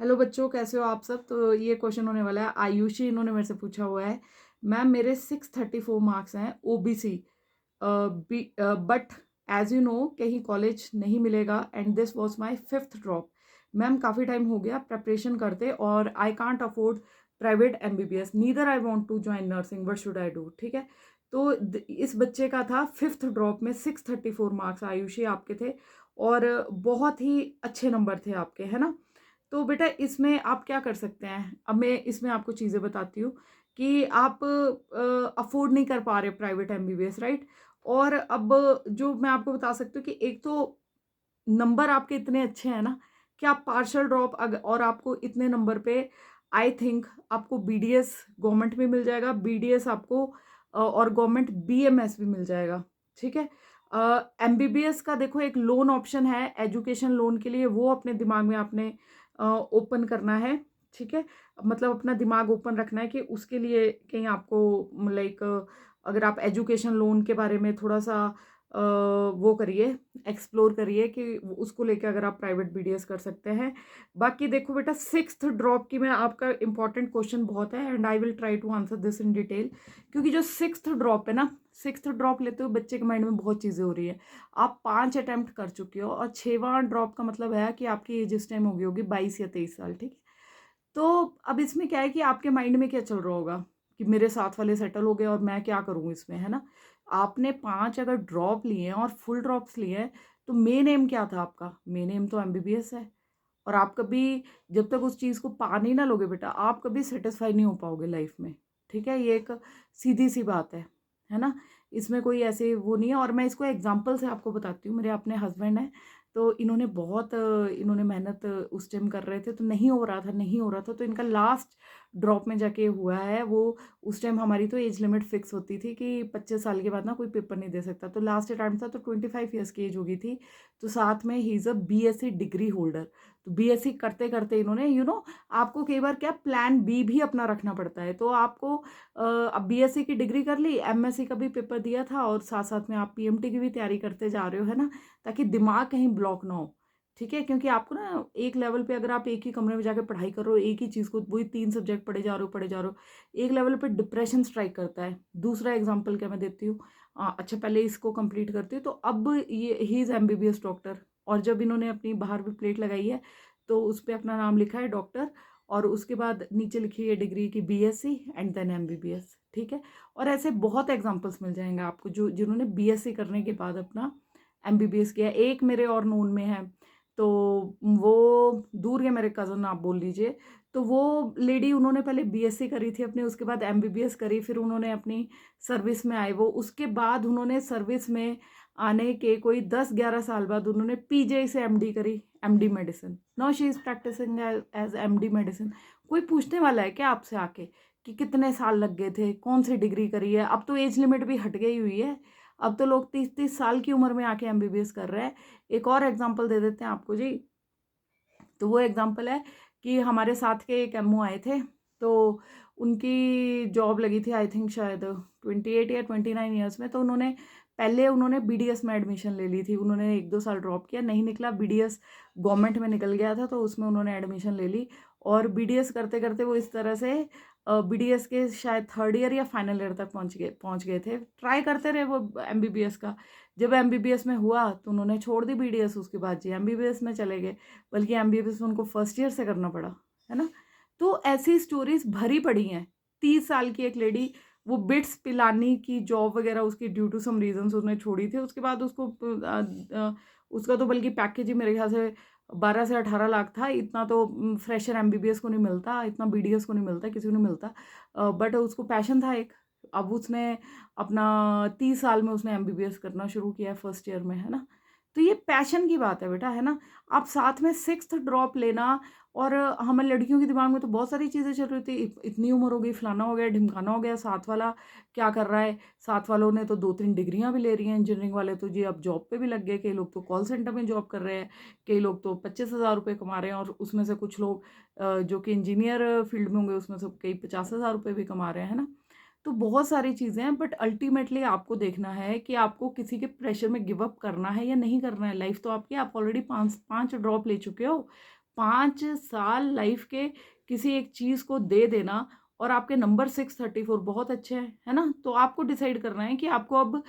Hello बच्चों, कैसे हो आप सब। तो ये क्वेश्चन होने वाला है। आयुषी इन्होंने मेरे से पूछा हुआ है, मैम मेरे 634 मार्क्स हैं OBC, but as you know कहीं कॉलेज नहीं मिलेगा and this was my fifth drop. Ma'am काफ़ी टाइम हो गया प्रेपरेशन करते और I can't afford private MBBS, neither I want to join nursing, what should I do. ठीक है, तो इस बच्चे का था फिफ्थ ड्रॉप में 634 मार्क्स। आयुषी आपके थे और बहुत ही अच्छे नंबर थे आपके, है ना। तो बेटा इसमें आप क्या कर सकते हैं, अब मैं इसमें आपको चीज़ें बताती हूँ कि आप अफोर्ड नहीं कर पा रहे प्राइवेट एमबीबीएस, राइट। और अब जो मैं आपको बता सकती हूँ कि एक तो नंबर आपके इतने अच्छे हैं ना कि आप पार्शल ड्रॉप और आपको इतने नंबर पे आई थिंक आपको बीडीएस गवर्नमेंट में मिल जाएगा, बीडीएस आपको और गवर्नमेंट बीएमएस भी मिल जाएगा। ठीक है, एमबीबीएस का देखो एक लोन ऑप्शन है एजुकेशन लोन के लिए, वो अपने दिमाग में आपने ओपन करना है। ठीक है, मतलब अपना दिमाग ओपन रखना है कि उसके लिए कहीं आपको लाइक अगर आप एजुकेशन लोन के बारे में थोड़ा सा वो करिए, एक्सप्लोर करिए कि उसको लेके अगर आप प्राइवेट बीडीएस कर सकते हैं। बाकी देखो बेटा, सिक्स्थ ड्रॉप की मैं आपका इंपॉर्टेंट क्वेश्चन बहुत है and I will try to answer this in detail, क्योंकि जो सिक्स्थ ड्रॉप है ना, सिक्स्थ ड्रॉप लेते हुए बच्चे के माइंड में बहुत चीज़ें हो रही है। आप 5 अटेम्प्ट कर चुके हो और 6वां ड्रॉप का मतलब है कि आपकी एज इस टाइम होगी 22 या 23 साल। ठीक है, तो अब इसमें क्या है कि आपके माइंड में क्या चल रहा होगा कि मेरे साथ वाले सेटल हो गए और मैं क्या करूँ इसमें, है ना। आपने 5 अगर ड्रॉप लिए हैं और फुल ड्रॉप्स लिए हैं, तो मेन एम क्या था आपका? मेन एम तो एमबीबीएस है। और आप कभी जब तक उस चीज़ को पा नहीं ना लोगे बेटा, आप कभी सेटिस्फाई नहीं हो पाओगे लाइफ में। ठीक है, ये एक सीधी सी बात है ना। इसमें कोई ऐसे वो नहीं है। और मैं इसको एग्जांपल से आपको बताती हूँ। मेरे अपने हस्बैंड हैं, तो इन्होंने बहुत इन्होंने मेहनत उस टाइम कर रहे थे, तो नहीं हो रहा था, नहीं हो रहा था, तो इनका लास्ट ड्रॉप में जाके हुआ है वो। उस टाइम हमारी तो एज लिमिट फिक्स होती थी कि 25 साल के बाद ना कोई पेपर नहीं दे सकता, तो लास्ट अटैम्प्ट था तो 25 ईयर्स की एज हो गई थी। तो साथ में he is a BSc degree holder. तो बीएससी करते करते इन्होंने आपको कई बार क्या प्लान बी भी अपना रखना पड़ता है। तो आपको अब बीएससी की डिग्री कर ली, एमएससी का भी पेपर दिया था और साथ साथ में आप पीएमटी की भी तैयारी करते जा रहे हो, है ना, ताकि दिमाग कहीं ब्लॉक ना हो। ठीक है, क्योंकि आपको ना एक लेवल पे अगर आप एक ही कमरे में जाकर पढ़ाई कर रहे हो, एक ही चीज़ को वही 3 सब्जेक्ट पढ़े जा रहे हो, एक लेवल पे डिप्रेशन स्ट्राइक करता है। दूसरा एग्जांपल क्या मैं देती हूँ, अच्छा पहले इसको कंप्लीट करती हूँ। तो अब ये ही इज़ एमबीबीएस डॉक्टर, और जब इन्होंने अपनी बाहर भी प्लेट लगाई है तो उस पे अपना नाम लिखा है डॉक्टर, और उसके बाद नीचे लिखी है डिग्री की बीएससी एंड देन एमबीबीएस। ठीक है, और ऐसे बहुत एग्जांपल्स मिल जाएंगे आपको जो जिन्होंने बीएससी करने के बाद अपना एमबीबीएस किया। एक मेरे और नोन में है, तो वो दूर के मेरे कज़न आप बोल लीजिए। तो वो लेडी, उन्होंने पहले बीएससी करी थी अपने, उसके बाद एमबीबीएस करी, फिर उन्होंने अपनी सर्विस में आए वो। उसके बाद उन्होंने सर्विस में आने के कोई 10-11 साल बाद उन्होंने पीजीआई से एमडी करी, MD medicine. Now she is practicing as MD medicine. कोई पूछने वाला है क्या आपसे आके कि कितने साल लग गए थे, कौन सी डिग्री करी है? अब तो एज लिमिट भी हट गई हुई है, अब तो लोग 30-30 साल की उम्र में आके एमबीबीएस कर रहे हैं। एक और एग्जांपल दे देते हैं आपको जी। तो वो एग्जांपल है कि हमारे साथ के एक एमओ आए थे, तो उनकी जॉब लगी थी आई थिंक शायद 28 या 29 ईयर्स में। तो उन्होंने बीडीएस में एडमिशन ले ली थी। उन्होंने 1-2 साल ड्रॉप किया, नहीं निकला, बीडीएस गवर्नमेंट में निकल गया था, तो उसमें उन्होंने एडमिशन ले ली। और बीडीएस करते करते वो इस तरह से बीडीएस के शायद थर्ड ईयर या फाइनल ईयर तक पहुंच गए थे। ट्राई करते रहे वो एमबीबीएस का। जब एमबीबीएस में हुआ तो उन्होंने छोड़ दी बीडीएस, उसके बाद जी एमबीबीएस में चले गए, बल्कि एमबीबीएस उनको फर्स्ट ईयर से करना पड़ा, है ना। तो ऐसी स्टोरीज भरी पड़ी हैं। 30 साल की एक लेडी, वो बिट्स पिलानी की जॉब वगैरह उसकी ड्यू टू सम रीजंस उसने छोड़ी थी, उसके बाद उसका तो बल्कि पैकेज ही मेरे ख्याल से 12 से 18 लाख था। इतना तो फ्रेशर एमबीबीएस को नहीं मिलता, इतना बीडीएस को नहीं मिलता, किसी को नहीं मिलता। बट उसको पैशन था एक। अब उसने अपना 30 साल में उसने एमबीबीएस करना शुरू किया फर्स्ट ईयर में, है ना। तो ये पैशन की बात है बेटा, है ना। आप साथ में सिक्स्थ ड्रॉप लेना, और हमारे लड़कियों के दिमाग में तो बहुत सारी चीज़ें चल रही थी, इतनी उम्र हो गई, फलाना हो गया, ढिमकाना हो गया, साथ वाला क्या कर रहा है। साथ वालों ने तो 2-3 डिग्रियां भी ले रही हैं, इंजीनियरिंग वाले तो जी अब जॉब पे भी लग गए, कई लोग तो कॉल सेंटर में जॉब कर रहे हैं, कई लोग तो 25,000 रुपये कमा रहे हैं, और उसमें से कुछ लोग जो कि इंजीनियर फील्ड में होंगे उसमें से कई 50,000 रुपये भी कमा रहे हैं, है ना। तो बहुत सारी चीज़ें हैं, बट अल्टीमेटली आपको देखना है कि आपको किसी के प्रेशर में गिव अप करना है या नहीं करना है। लाइफ तो आपकी, आप ऑलरेडी 5 ड्रॉप ले चुके हो, 5 साल लाइफ के किसी एक चीज़ को दे देना और आपके नंबर 634 बहुत अच्छे हैं, है ना? तो आपको डिसाइड करना है कि आपको अब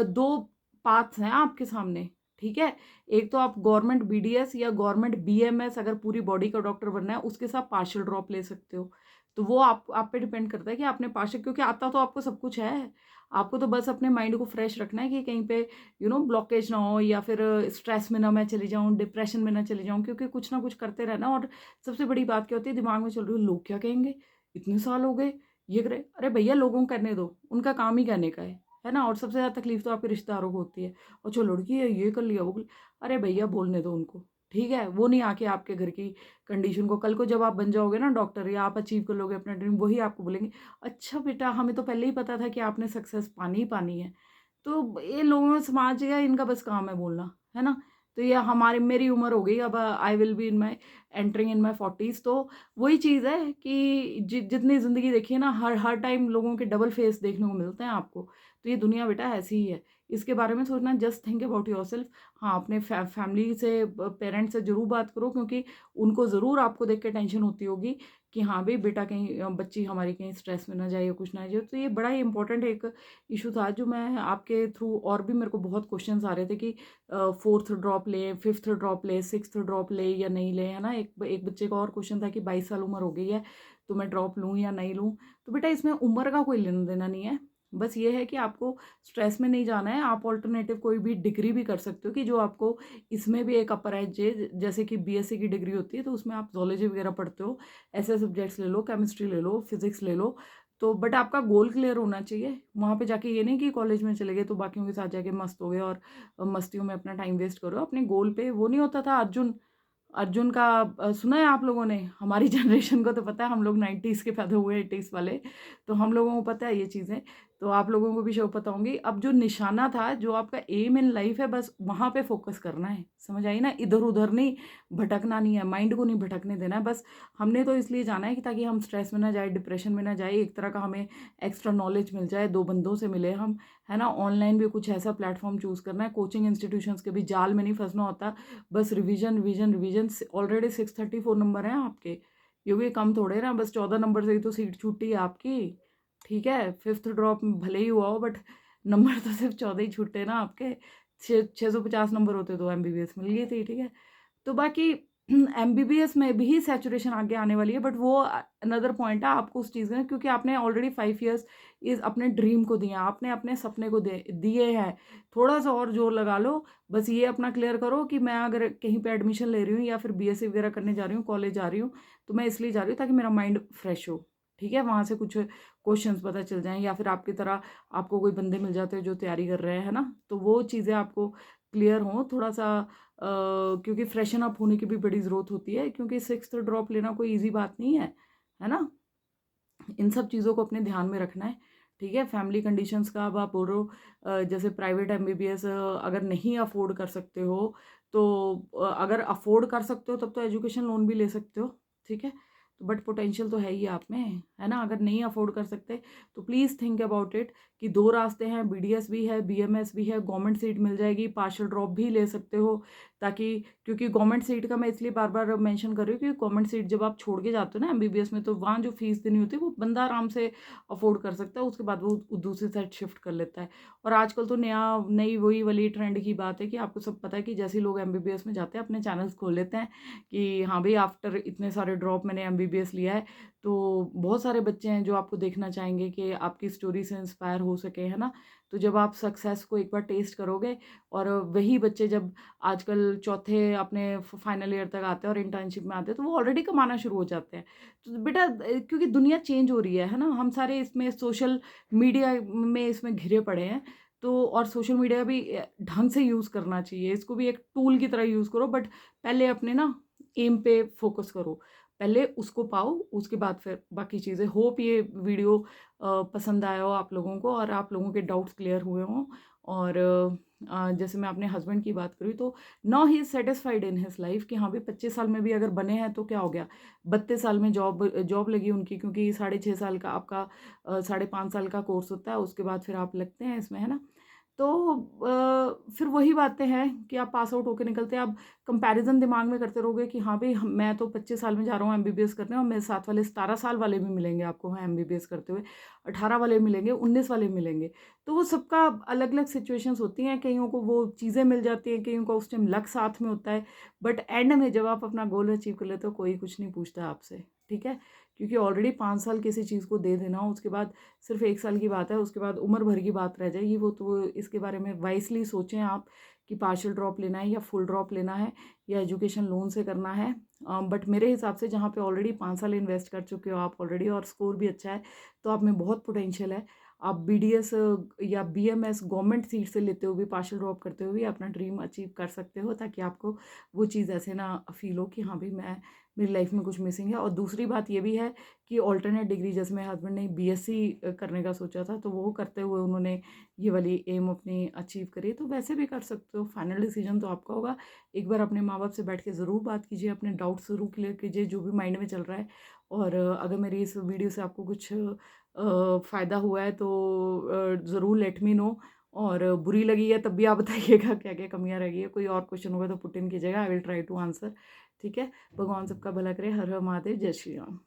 2 पाथ्स हैं आपके सामने, ठीक है? एक तो आप गवर्नमेंट बीडीएस या गवर्नमेंट बीएमएस अगर पूरी बॉडी का डॉक्टर बनना है, उसके साथ पार्शियल ड्रॉप ले सकते हो। तो वो आप पे डिपेंड करता है कि आपने पार्शियल, क्योंकि आता तो आपको सब कुछ है। आपको तो बस अपने माइंड को फ्रेश रखना है कि कहीं पे ब्लॉकेज ना हो या फिर स्ट्रेस में ना मैं चली जाऊँ, डिप्रेशन में ना चली जाऊँ, क्योंकि कुछ ना कुछ करते रहना। और सबसे बड़ी बात क्या होती है, दिमाग में चल रही है लोग क्या कहेंगे? इतने साल हो गए, ये करे। अरे भैया, लोगों को करने दो, उनका काम ही कहने का है ना? और सबसे ज़्यादा तकलीफ तो आपके रिश्तेदारों को होती है। और जो लड़की है ये कर लिया, वो कर लिया। अरे भैया, बोलने दो उनको, ठीक है? वो नहीं आके आपके घर की कंडीशन को, कल को जब आप बन जाओगे ना डॉक्टर या आप अचीव कर लोगे अपना ड्रीम, वही आपको बोलेंगे, अच्छा बेटा, हमें तो पहले ही पता था कि आपने सक्सेस पानी ही पानी है। तो ये लोगों समाज है, इनका बस काम है बोलना, है ना? तो ये हमारी मेरी उम्र हो गई, अब I will be in my entering in my 40s। तो वही चीज़ है कि जितनी ज़िंदगी देखी है ना, हर हर टाइम लोगों के डबल फेस देखने को मिलते हैं आपको। तो ये दुनिया बेटा ऐसी ही है। इसके बारे में सोचना, जस्ट थिंक अबाउट योरसेल्फ। हाँ, अपने फैमिली से, पेरेंट्स से ज़रूर बात करो, क्योंकि उनको ज़रूर आपको देख के टेंशन होती होगी कि हाँ भई बेटा कहीं बच्ची हमारी कहीं स्ट्रेस में ना जाए या कुछ ना जाए। तो ये बड़ा ही इम्पोर्टेंट एक इश्यू था जो मैं आपके थ्रू, और भी मेरे को बहुत क्वेश्चंस आ रहे थे कि 4th ड्रॉप लें, 5th ड्रॉप लें, 6th ड्रॉप लें या नहीं लें, है ना? एक बच्चे का और क्वेश्चन था कि 22 साल उम्र हो गई है, तो मैं ड्रॉप लूँ या नहीं लूँ? तो बेटा इसमें उम्र का कोई लेना-देना नहीं है। बस ये है कि आपको स्ट्रेस में नहीं जाना है। आप अल्टरनेटिव कोई भी डिग्री भी कर सकते हो कि जो आपको इसमें भी एक अपर एज है, जैसे कि बीएससी की डिग्री होती है, तो उसमें आप ज़ूलॉजी वगैरह पढ़ते हो। ऐसे सब्जेक्ट्स ले लो, केमिस्ट्री ले लो, फिज़िक्स ले लो। तो बट आपका गोल क्लियर होना चाहिए। वहाँ पे जाके ये नहीं कि कॉलेज में चले गए तो बाकियों के साथ जाके मस्त हो गए और मस्तियों में अपना टाइम वेस्ट करो। अपने गोल पे, वो नहीं होता था अर्जुन, अर्जुन का सुना है आप लोगों ने? हमारी जनरेशन को तो पता है, हम लोग 90s के पैदा हुए, 80s वाले, तो हम लोगों को पता है ये चीज़ें। तो आप लोगों को भी शो पता होंगी। अब जो निशाना था, जो आपका एम इन लाइफ है, बस वहाँ पे फ़ोकस करना है। समझ आई ना? इधर-उधर नहीं भटकना नहीं है, माइंड को नहीं भटकने देना है। बस हमने तो इसलिए जाना है कि ताकि हम स्ट्रेस में ना जाए, डिप्रेशन में ना जाए, एक तरह का हमें एक्स्ट्रा नॉलेज मिल जाए, 2 बंदों से मिले हम, है ना? ऑनलाइन भी कुछ ऐसा प्लेटफ़ॉर्म चूज़ करना है, कोचिंग इंस्टीट्यूशंस के भी जाल में नहीं फँसना होता। बस revision, revision, revision. Already 634 number हैं आपके, ये भी कम थोड़े ना, बस 14 नंबर से ही तो सीट छूटी है आपकी, ठीक है? 5th ड्रॉप भले ही हुआ हो, बट नंबर तो सिर्फ 14 ही छूटे ना आपके। 650 नंबर होते तो एमबीबीएस मिल गई थी, ठीक है? तो बाकी एमबीबीएस में भी सैचुरेशन आगे आने वाली है, बट वो अनदर पॉइंट है। आपको उस चीज़ में, क्योंकि आपने ऑलरेडी 5 इयर्स इस अपने ड्रीम को दिए हैं, आपने अपने सपने को दिए हैं। थोड़ा सा और जोर लगा लो। बस ये अपना क्लियर करो कि मैं अगर कहीं पे एडमिशन ले रही हूँ या फिर बीएससी वगैरह करने जा रही हूँ, कॉलेज जा रही हूँ, तो मैं इसलिए जा रही हूँ ताकि मेरा माइंड फ्रेश हो, ठीक है? वहाँ से कुछ क्वेश्चंस पता चल जाएँ, या फिर आपकी तरह आपको कोई बंदे मिल जाते हैं जो तैयारी कर रहे हैं, है ना? तो वो चीज़ें आपको क्लियर हों थोड़ा-सा, क्योंकि फ्रेशन अप होने की भी बड़ी ज़रूरत होती है, क्योंकि 6th ड्रॉप लेना कोई ईज़ी बात नहीं है ना? इन सब चीज़ों को अपने ध्यान में रखना है, ठीक है? फैमिली कंडीशंस का अब आप बोल रहे हो, जैसे प्राइवेट एमबीबीएस अगर नहीं अफ़ोर्ड कर सकते हो, तो अगर अफ़ोर्ड कर सकते हो तब तो एजुकेशन लोन भी ले सकते हो, ठीक है? तो बट पोटेंशियल तो है ही आप में, है ना? अगर नहीं अफ़ोर्ड कर सकते, तो प्लीज़ थिंक अबाउट इट कि 2 रास्ते हैं, बीडीएस भी है, बीएमएस भी है, गवर्नमेंट सीट मिल जाएगी, पार्शियल ड्रॉप भी ले सकते हो, ताकि, क्योंकि गवर्नमेंट सीट का मैं इसलिए बार-बार मेंशन कर रही हूँ, क्योंकि गवर्नमेंट सीट जब आप छोड़ के जाते हो ना एमबीबीएस में, तो वहाँ जो फीस देनी होती है वो बंदा आराम से अफ़ोर्ड कर सकता है, उसके बाद वो दूसरी साइड शिफ्ट कर लेता है। और आजकल तो नई वही वाली ट्रेंड की बात है कि आपको सब पता है कि जैसे ही लोग एमबीबीएस में जाते हैं, अपने चैनल्स खोल लेते हैं कि हाँ भई, आफ्टर इतने सारे ड्रॉप मैंने एमबीबीएस लिया है। तो बहुत सारे बच्चे हैं जो आपको देखना चाहेंगे कि आपकी स्टोरी से इंस्पायर हो सके, है ना? तो जब आप सक्सेस को एक बार टेस्ट करोगे, और वही बच्चे जब आजकल चौथे अपने फाइनल ईयर तक आते हैं और इंटर्नशिप में आते हैं, तो वो ऑलरेडी कमाना शुरू हो जाते हैं। तो बेटा, क्योंकि दुनिया चेंज हो रही है ना? हम सारे इसमें सोशल मीडिया में इसमें घिरे पड़े हैं। तो और सोशल मीडिया भी ढंग से यूज़ करना चाहिए। इसको भी एक टूल की तरह यूज़ करो, बट पहले अपने ना एम पे फ़ोकस करो। पहले उसको पाओ, उसके बाद फिर बाकी चीज़ें। होप ये वीडियो पसंद आया हो आप लोगों को और आप लोगों के डाउट्स क्लियर हुए हों। और जैसे मैं अपने हस्बैंड की बात करूँ, तो now he is satisfied in his life कि हाँ भाई, 25 साल में भी अगर बने हैं तो क्या हो गया? 32 साल में जॉब लगी उनकी, क्योंकि 6.5 साल का आपका 5.5 साल का कोर्स होता है, उसके बाद फिर आप लगते हैं इसमें, है ना? तो फिर वही बातें हैं कि आप पास आउट होके निकलते हैं। अब कंपैरिजन दिमाग में करते रहोगे कि हाँ भाई मैं तो 25 साल में जा रहा हूँ एमबीबीएस करने और मेरे साथ वाले 17 साल वाले भी मिलेंगे आपको वहाँ एमबीबीएस करते हुए, 18 वाले मिलेंगे, 19 वाले मिलेंगे। तो वो सबका अलग अलग सिचुएशंस होती हैं, कईयों को वो चीज़ें मिल जाती हैं, कईयों का उस टाइम लक साथ में होता है, बट एंड में जब आप अपना गोल अचीव कर लेते हो कोई कुछ नहीं पूछता आपसे, ठीक है। क्योंकि ऑलरेडी 5 साल किसी चीज़ को दे देना, उसके बाद सिर्फ 1 साल की बात है, उसके बाद उम्र भर की बात रह जाएगी। वो तो इसके बारे में वाइसली सोचें आप कि पार्शियल ड्रॉप लेना है या फुल ड्रॉप लेना है या एजुकेशन लोन से करना है। बट मेरे हिसाब से जहाँ पे ऑलरेडी 5 साल इन्वेस्ट कर चुके हो आप ऑलरेडी और स्कोर भी अच्छा है, तो आप में बहुत पोटेंशियल है। आप बीडीएस या बीएमएस गवर्नमेंट सीट से लेते हुए भी, पार्शियल ड्रॉप करते हुए भी अपना ड्रीम अचीव कर सकते हो, ताकि आपको वो चीज़ ऐसे ना फील हो कि हाँ भाई मेरी लाइफ में कुछ मिसिंग है। और दूसरी बात ये भी है कि ऑल्टरनेट डिग्री, जैसे मेरे हस्बैंड ने बीएससी करने का सोचा था, तो वो करते हुए उन्होंने ये वाली एम अपनी अचीव करी, तो वैसे भी कर सकते हो। फाइनल डिसीजन तो आपका होगा। एक बार अपने माँ बाप से बैठ के ज़रूर बात कीजिए, अपने डाउट्स ज़रूर क्लियर कीजिए जो भी माइंड में चल रहा है। और अगर मेरी इस वीडियो से आपको कुछ फ़ायदा हुआ है तो ज़रूर लेट मी नो। और बुरी लगी है तब भी आप बताइएगा क्या क्या कमियाँ रह गई है। कोई और क्वेश्चन होगा तो पुट इन कीजिएगा, I will try to answer, ठीक है। भगवान सबका भला करे। हर हर महादेव, जय श्री राम।